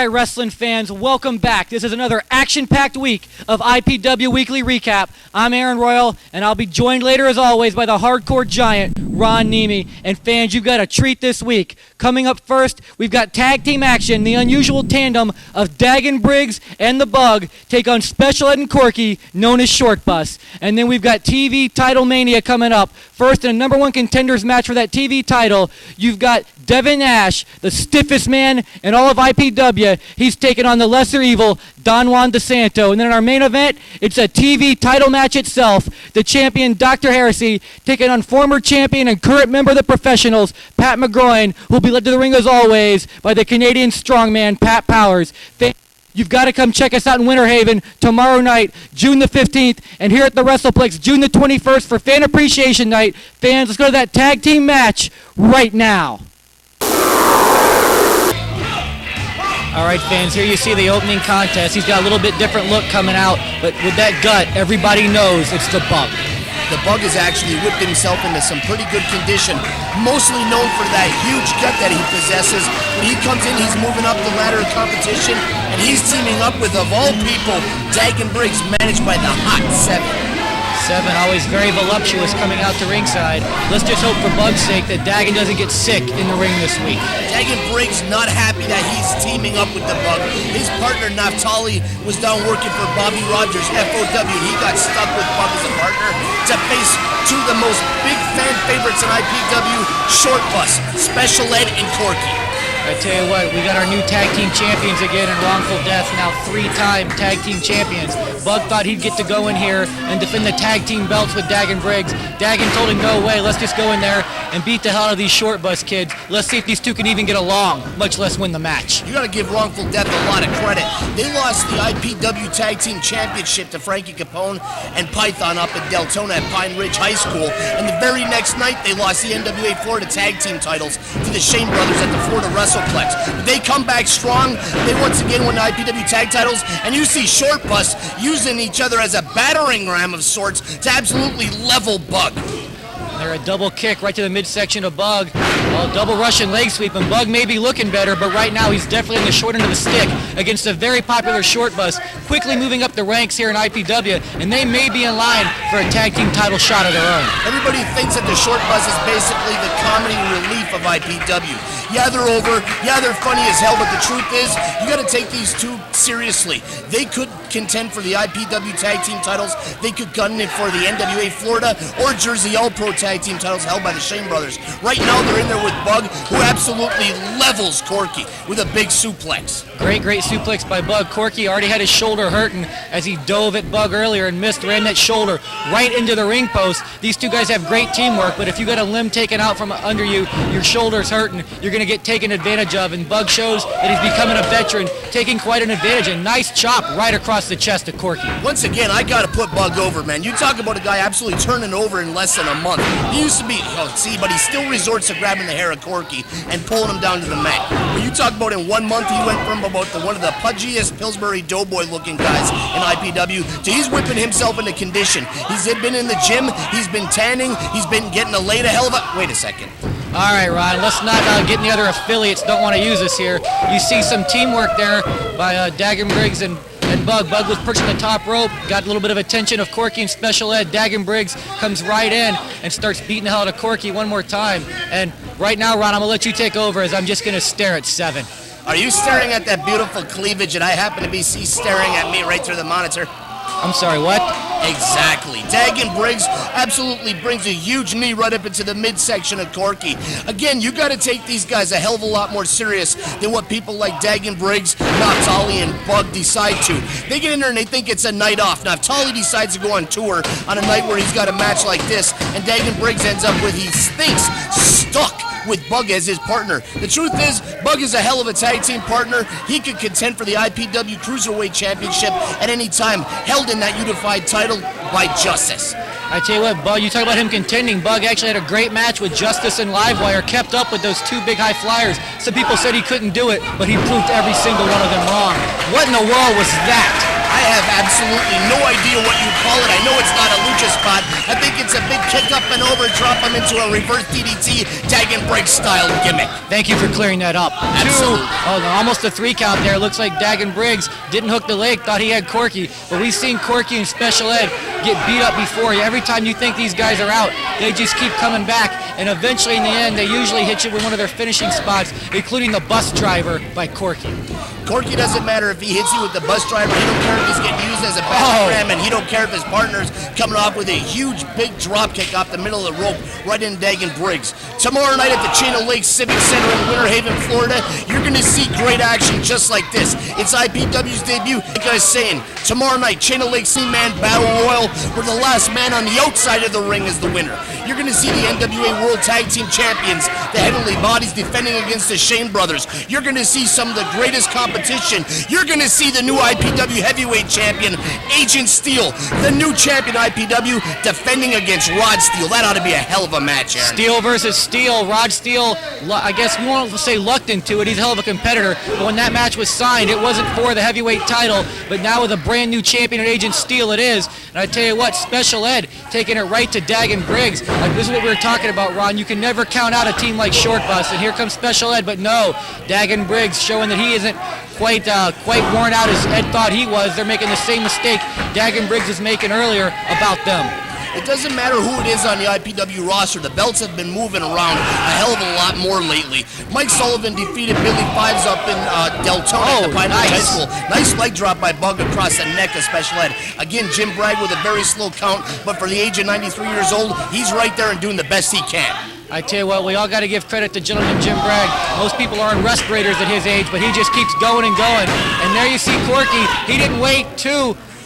right, wrestling fans, welcome back. This is another action-packed week of IPW Weekly Recap. I'm Aaron Royal, and I'll be joined later, as always, by the hardcore giant, Ron Niemi. And fans, you've got a treat this week. Coming up first, we've got tag team action. The unusual tandem of Dagon, Briggs, and the Bug take on Special Ed and Corky, known as ShortBus. And then we've got TV title mania coming up. First, in a number one contenders match for that TV title, you've got Devin, Nash, the stiffest man in all of IPW. He's taking on the lesser evil, Juan DeSanto. And then in our main event, it's a TV title match itself. The champion, Dr. Heresey, taking on former champion and current member of the Professionals, Pat McGroin, who will be led to the ring as always by the Canadian strongman, Pat Powers. You've got to come check us out in Winter Haven tomorrow night, June the 15th, and here at the WrestlePlex, June the 21st for Fan Appreciation Night. Fans, let's go to that tag team match right now. All right, fans, here you see the opening contest. He's got a little bit different look coming out, but with that gut, everybody knows it's the Bug. The Bug has actually whipped himself into some pretty good condition, mostly known for that huge gut that he possesses. When he comes in, he's moving up the ladder of competition, and he's teaming up with, of all people, Dagon Briggs, managed by the Hot Seven. Seven, always very voluptuous coming out to ringside. Let's just hope for Bug's sake that Dagon doesn't get sick in the ring this week. Dagon Briggs not happy that he's teaming up with the Bug. His partner, Naftali, was down working for Bobby Rogers, FOW, and he got stuck with Bug as a partner to face two of the most big fan favorites in IPW, ShortBus, Special Ed, and Corky. I tell you what, we got our new tag team champions again in Wrongful Death, now 3-time tag team champions. Bug thought he'd get to go in here and defend the tag team belts with Dagon Briggs. Dagon told him, no way, let's just go in there and beat the hell out of these ShortBus kids. Let's see if these two can even get along, much less win the match. You gotta give Wrongful Death a lot of credit. They lost the IPW Tag Team Championship to Frankie Capone and Python up at Deltona at Pine Ridge High School. And the very next night, they lost the NWA Florida Tag Team titles to the Shane Brothers at the Florida WrestlePlex. But they come back strong. They once again won the IPW tag titles, and you see ShortBus using each other as a battering ram of sorts to absolutely level Bug. They're a double kick right to the midsection of Bug. Well, double Russian leg sweep, and Bug may be looking better, but right now he's definitely in the short end of the stick against a very popular ShortBus, quickly moving up the ranks here in IPW, and they may be in line for a tag team title shot of their own. Everybody thinks that the ShortBus is basically the comedy relief of IPW. Yeah, they're over. Yeah, they're funny as hell, but the truth is, you got to take these two seriously. They could contend for the IPW tag team titles. They could gun in for the NWA Florida or Jersey All-Pro tag team titles held by the Shane Brothers. Right now, they're in there with Bug, who absolutely levels Corky with a big suplex. Great suplex by Bug. Corky already had his shoulder hurting as he dove at Bug earlier and missed, ran that shoulder right into the ring post. These two guys have great teamwork, but if you got a limb taken out from under you, your shoulder's hurting, you're going to get taken advantage of, and Bug shows that he's becoming a veteran, taking quite an advantage. A nice chop right across the chest of Corky. Once again, I got to put Bug over, man. You talk about a guy absolutely turning over in less than a month. He used to be, but he still resorts to grabbing the hair of Corky and pulling him down to the mat. When you talk about in 1 month, he went from about one of the pudgiest Pillsbury Doughboy-looking guys in IPW to he's whipping himself into condition. He's been in the gym, he's been tanning, he's been getting a hell of a... Wait a second. All right, Ron, let's not get any other affiliates don't want to use us here. You see some teamwork there by Dagon Briggs and Bug. Bug was perched on the top rope, got a little bit of attention of Corky and Special Ed. Dagon Briggs comes right in and starts beating the hell out of Corky one more time. And right now, Ron, I'm going to let you take over as I'm just going to stare at 7. Are you staring at that beautiful cleavage and I happen to be staring at me right through the monitor? I'm sorry, what? Exactly. Dagon Briggs absolutely brings a huge knee right up into the midsection of Corky. Again, you got to take these guys a hell of a lot more serious than what people like Dagon Briggs, Naftali, and Bug decide to. They get in there and they think it's a night off. Naftali decides to go on tour on a night where he's got a match like this, and Dagon Briggs ends up with, he thinks, stuck with Bug as his partner. The truth is, Bug is a hell of a tag team partner. He could contend for the IPW Cruiserweight Championship at any time, held in that unified title by Justice. I tell you what, Bug, you talk about him contending. Bug actually had a great match with Justice and Livewire, kept up with those two big high flyers. Some people said he couldn't do it, but he proved every single one of them wrong. What in the world was that? I have absolutely no idea what you call it. I know it's not a lucha spot. I think it's a big kick up and over, drop him into a reverse DDT, Dagon Briggs style gimmick. Thank you for clearing that up. Absolutely. Almost a 3 count there. Looks like Dagon Briggs didn't hook the leg, thought he had Corky. But we've seen Corky and Special Ed get beat up before. Every time you think these guys are out, they just keep coming back. And eventually in the end, they usually hit you with one of their finishing spots, including the bus driver by Corky. Corky doesn't matter if he hits you with the bus driver. He don't care if he's getting used as a back ram, and he don't care if his partner's coming off with a huge big drop kick off the middle of the rope right in Dagon Briggs. Tomorrow night at the Chain of Lakes Civic Center in Winter Haven, Florida, you're going to see great action just like this. It's IPW's debut. Like I was saying, tomorrow night, Chain of Lakes C-Man Battle Royal, where the last man on the outside of the ring is the winner. You're going to see the NWA World Tag Team Champions, the Heavenly Bodies, defending against the Shane Brothers. You're going to see some of the greatest competition. You're going to see the new IPW Heavyweight Champion, Agent Steel, the new champion IPW, defending against Rod Steel. That ought to be a hell of a match, Aaron. Steel versus Steel. Rod Steel, I guess we won't say lucked into it. He's a hell of a competitor. But when that match was signed, it wasn't for the heavyweight title. But now with a brand new champion in Agent Steel, it is. And I tell you what, Special Ed taking it right to Dagon Briggs. This is what we were talking about, Ron. You can never count out a team like ShortBus. And here comes Special Ed. But no, Dagon Briggs showing that he isn't quite worn out as Ed thought he was. They're making the same mistake Dagon Briggs was making earlier about them. It doesn't matter who it is on the IPW roster. The belts have been moving around a hell of a lot more lately. Mike Sullivan defeated Billy Fives up in Deltona at the Pine Ridge High School. Nice leg drop by Bug across the neck of Special Ed. Again, Jim Bragg with a very slow count, but for the age of 93 years old, he's right there and doing the best he can. I tell you what, we all got to give credit to gentleman Jim Bragg. Most people are on respirators at his age, but he just keeps going and going. And there you see Corky. He didn't wait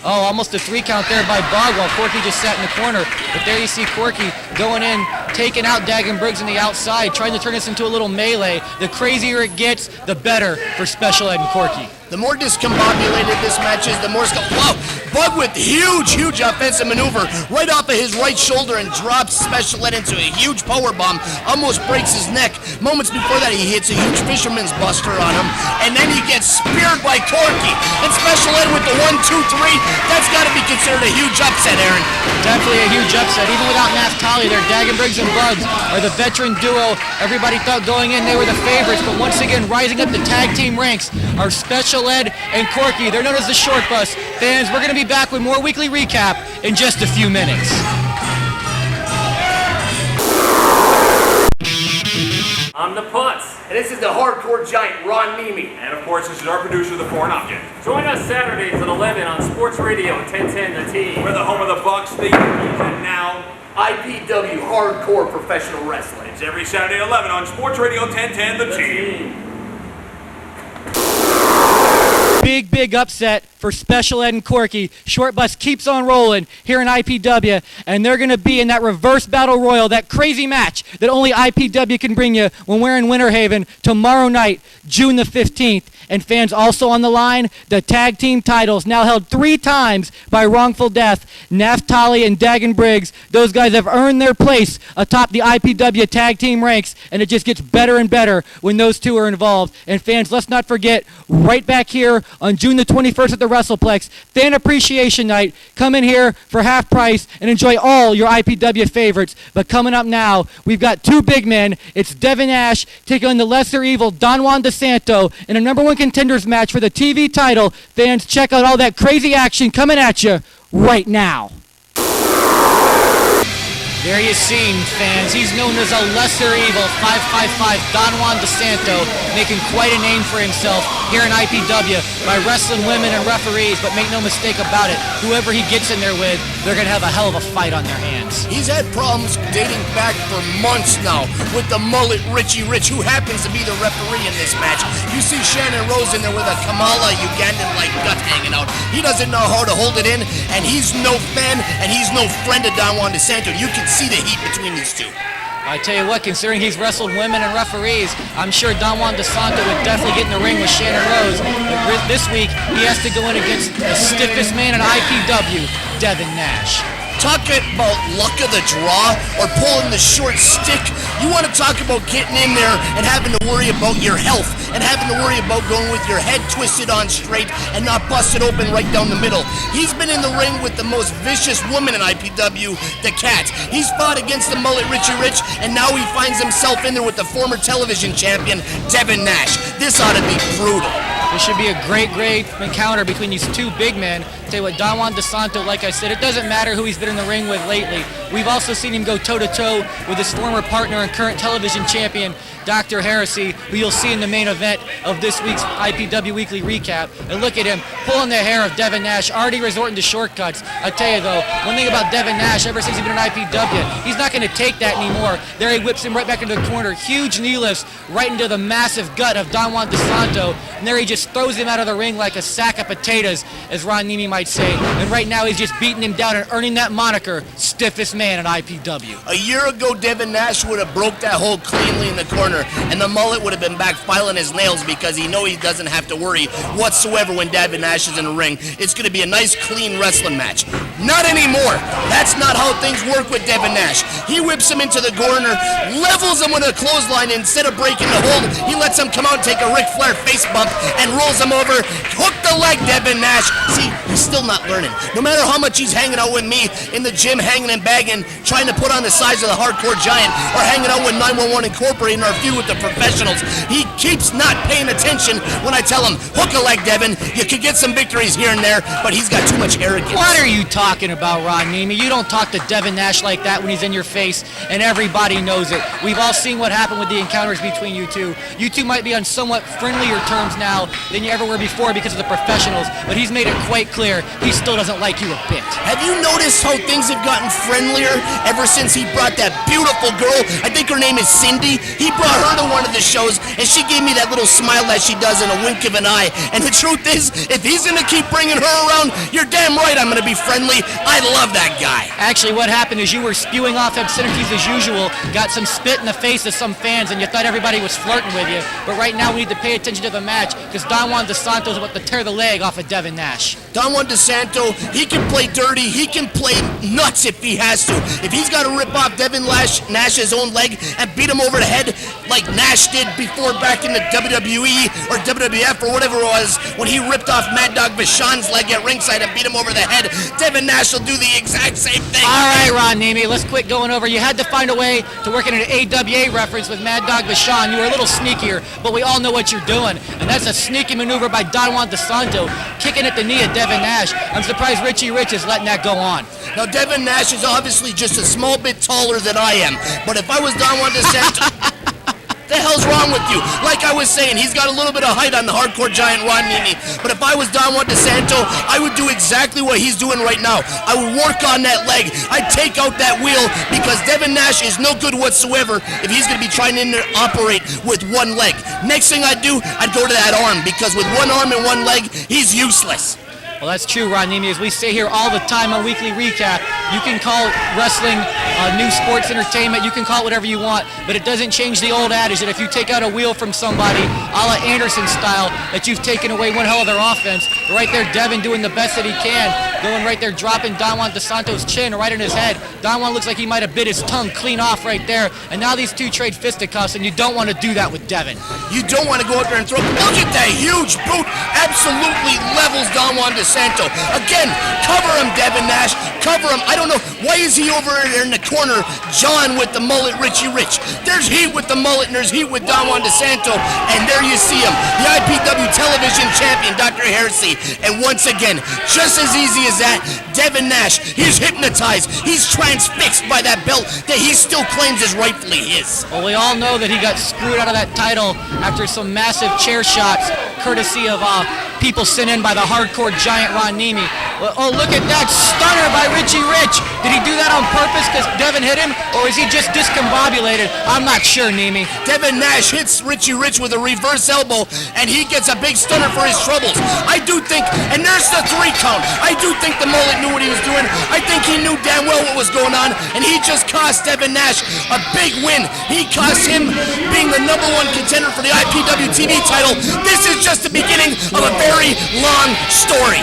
almost a 3 count there by Bog while Corky just sat in the corner. But there you see Corky going in, taking out Dagon Briggs on the outside, trying to turn this into a little melee. The crazier it gets, the better for Special Ed and Corky. The more discombobulated this match is, the more... Wow! Bug with huge offensive maneuver right off of his right shoulder and drops Special Ed into a huge powerbomb. Almost breaks his neck. Moments before that, he hits a huge fisherman's buster on him. And then he gets speared by Corky. And Special Ed with the 1, 2, 3. That's got to be considered a huge upset, Aaron. Definitely a huge upset. Even without Naftali there, Dagon Briggs and Bugs are the veteran duo. Everybody thought going in they were the favorites. But once again, rising up the tag team ranks are Special Ed and Corky. They're known as the Short Bus. Fans, we're going to be back with more weekly recap in just a few minutes. I'm the Putz. And this is the hardcore giant, Ron Neimi. And of course, this is our producer, the Foreign Object. Join us Saturdays at 11 on Sports Radio 1010 The Team. We're the home of the Bucks, the Yankees, and now IPW Hardcore Professional Wrestling. it's every Saturday at 11 on Sports Radio 1010 The Team. Big upset for Special Ed and Corky. ShortBus keeps on rolling here in IPW, and they're going to be in that reverse battle royal, that crazy match that only IPW can bring you when we're in Winter Haven tomorrow night, June the 15th. And fans, also on the line, the tag team titles, now held 3 times by wrongful death. Naftali and Dagon Briggs, those guys have earned their place atop the IPW tag team ranks, and it just gets better and better when those two are involved. And fans, let's not forget, right back here on June the 21st at the WrestlePlex, Fan Appreciation Night. Come in here for half price and enjoy all your IPW favorites. But coming up now, we've got 2 big men. It's Devin Nash taking on the lesser evil Juan DeSanto in a number 1 contenders match for the TV title. Fans, check out all that crazy action coming at you right now. There you see him, fans. He's known as a lesser evil, 555 Juan DeSanto, making quite a name for himself here in IPW by wrestling women and referees, but make no mistake about it, whoever he gets in there with, they're going to have a hell of a fight on their hands. He's had problems dating back for months now with the mullet Richie Rich, who happens to be the referee in this match. You see Shannon Rose in there with a Kamala Ugandan-like gut hanging out. He doesn't know how to hold it in, and he's no fan, and he's no friend of Juan DeSanto. You can see the heat between these two. I tell you what, considering he's wrestled women and referees, I'm sure Juan DeSanto would definitely get in the ring with Shannon Rose. But this week, he has to go in against the stiffest man in IPW, Devin Nash. Talk about luck of the draw or pulling the short stick. You want to talk about getting in there and having to worry about your health and having to worry about going with your head twisted on straight and not busted open right down the middle. He's been in the ring with the most vicious woman in IPW, the Cat. He's fought against the mullet Richie Rich, and now he finds himself in there with the former television champion, Devin Nash. This ought to be brutal. This should be a great encounter between these two big men. Tell you what, Juan DeSanto, like I said, it doesn't matter who he's been in the ring with lately. We've also seen him go toe-to-toe with his former partner and current television champion, Dr. Heresey, who you'll see in the main event of this week's IPW Weekly Recap. And look at him pulling the hair of Devin Nash, already resorting to shortcuts. I tell you though, one thing about Devin Nash, ever since he's been in IPW, he's not going to take that anymore. There he whips him right back into the corner, huge knee lifts right into the massive gut of Juan DeSanto, and there he just throws him out of the ring like a sack of potatoes, as Ron Neimi might say. And right now he's just beating him down and earning that moniker, stiffest man in IPW. A year ago, Devin Nash would have broke that hole cleanly in the corner, and the mullet would have been back filing his nails because he doesn't have to worry whatsoever when Devin Nash is in the ring. It's going to be a nice, clean wrestling match. Not anymore. That's not how things work with Devin Nash. He whips him into the corner, levels him with a clothesline. Instead of breaking the hold, he lets him come out and take a Ric Flair face bump and rolls him over. Hook the leg, Devin Nash. See, he's still not learning. No matter how much he's hanging out with me in the gym, hanging and bagging, trying to put on the size of the Hardcore Giant, or hanging out with 911 Incorporated in our feud with the professionals, he keeps not paying attention when I tell him, hook a leg, Devin. You could get some victories here and there, but he's got too much arrogance. What are you talking about, Ron Neimi? You don't talk to Devin Nash like that when he's in your face, and everybody knows it. We've all seen what happened with the encounters between you two. You two might be on somewhat friendlier terms now than you ever were before because of the professionals, but he's made it quite clear he still doesn't like you a bit. Have you noticed how things have gotten friendlier ever since he brought that beautiful girl? I think her name is Cindy. He brought her to one of the shows, and she gave me that little smile that she does and a wink of an eye. And the truth is, if he's going to keep bringing her around, you're damn right I'm going to be friendly. I love that guy. Actually, what happened is you were spewing off obscenities as usual, got some spit in the face of some fans, and you thought everybody was flirting with you. But right now we need to pay attention to the match because Juan DeSanto is about to tear the leg off of Devin Nash. Juan DeSanto, he can play dirty, he can play nuts if he has to. If he's got to rip off Devin Nash's own leg and beat him over the head like Nash did before back in the WWE or WWF or whatever it was, when he ripped off Mad Dog Vachon's leg at ringside and beat him over the head, Devin Nash will do the exact same thing. All right, Ron Neimi, let's quit going over. You had to find a way to work in an AWA reference with Mad Dog Vachon. You were a little sneakier, but we all know what you're doing, and that's a sneaky maneuver by Juan DeSanto, kicking at the knee of Devin Nash. I'm surprised Richie Rich is letting that go on. Now, Devin Nash is obviously just a small bit taller than I am, but if I was Juan DeSanto... The hell's wrong with you? Like I was saying, he's got a little bit of height on the Hardcore Giant Ron Neimi. But if I was Juan DeSanto, I would do exactly what he's doing right now. I would work on that leg. I'd take out that wheel because Devin Nash is no good whatsoever if he's going to be trying to operate with one leg. Next thing I'd do, I'd go to that arm because with one arm and one leg, he's useless. Well, that's true, Ron Neimi. As we say here all the time on Weekly Recap, you can call wrestling new sports entertainment, you can call it whatever you want, but it doesn't change the old adage that if you take out a wheel from somebody, a la Anderson style, that you've taken away one hell of their offense. Right there, Devin doing the best that he can, going right there, dropping Juan DeSanto's chin right in his head. Juan looks like he might have bit his tongue clean off right there, and now these two trade fisticuffs, and you don't want to do that with Devin. You don't want to go out there and throw. Look at that huge boot, absolutely levels Juan DeSanto. Again, cover him, Devin Nash, cover him. I don't know, why is he over there in the corner, John with the mullet, Richie Rich? There's heat with the mullet and there's heat with Juan DeSanto, and there you see him, the IPW television champion, Dr. Heresey. And once again, just as easy as that, Devin Nash, he's hypnotized, he's transfixed by that belt that he still claims is rightfully his. Well, we all know that he got screwed out of that title after some massive chair shots, courtesy of people sent in by the Hardcore Giant Ron Neimi. Well, oh, look at that stunner by Richie Rich. Did he do that on purpose because Devin hit him, or is he just discombobulated? I'm not sure, Neimi. Devin Nash hits Richie Rich with a reverse elbow, and he gets a big stunner for his troubles. I do think, and there's the 3 count. I do think the mullet knew what he was doing. I think he knew damn well what was going on, and he just cost Devin Nash a big win. He cost him being the #1 contender for the IPW TV title. This is just the beginning of a very long story.